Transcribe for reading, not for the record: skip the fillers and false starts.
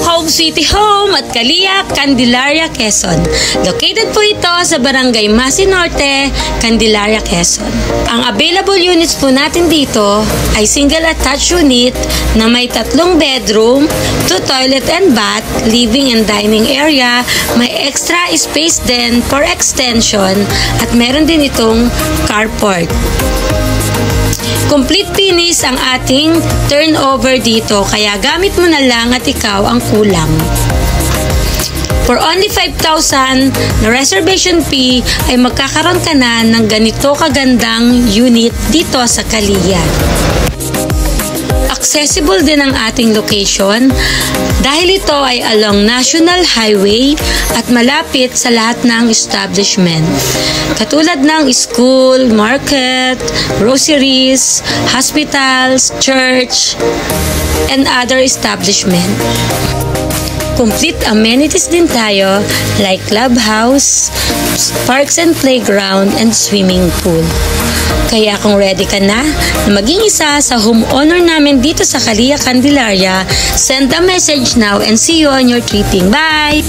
Home Sweetie Home at Calia, Candelaria, Quezon. Located po ito sa Barangay Masi Norte, Candelaria, Quezon. Ang available units po natin dito ay single attached unit na may 3 bedroom, 2 toilet and bath, living and dining area, may extra space din for extension at meron din itong carport. Complete finish ang ating turnover dito, kaya gamit mo na lang at ikaw ang kulang. For only 5,000 na reservation fee ay magkakaroon ka na ng ganito kagandang unit dito sa Calia. Accessible din ang ating location dahil ito ay along National Highway at malapit sa lahat ng establishment. Katulad ng school, market, groceries, hospitals, church, and other establishment. Complete amenities din tayo like clubhouse, parks and playground, and swimming pool. Kaya kung ready ka na maging isa sa homeowner namin dito sa Calia, Candelaria, send a message now and see you on your tripping. Bye!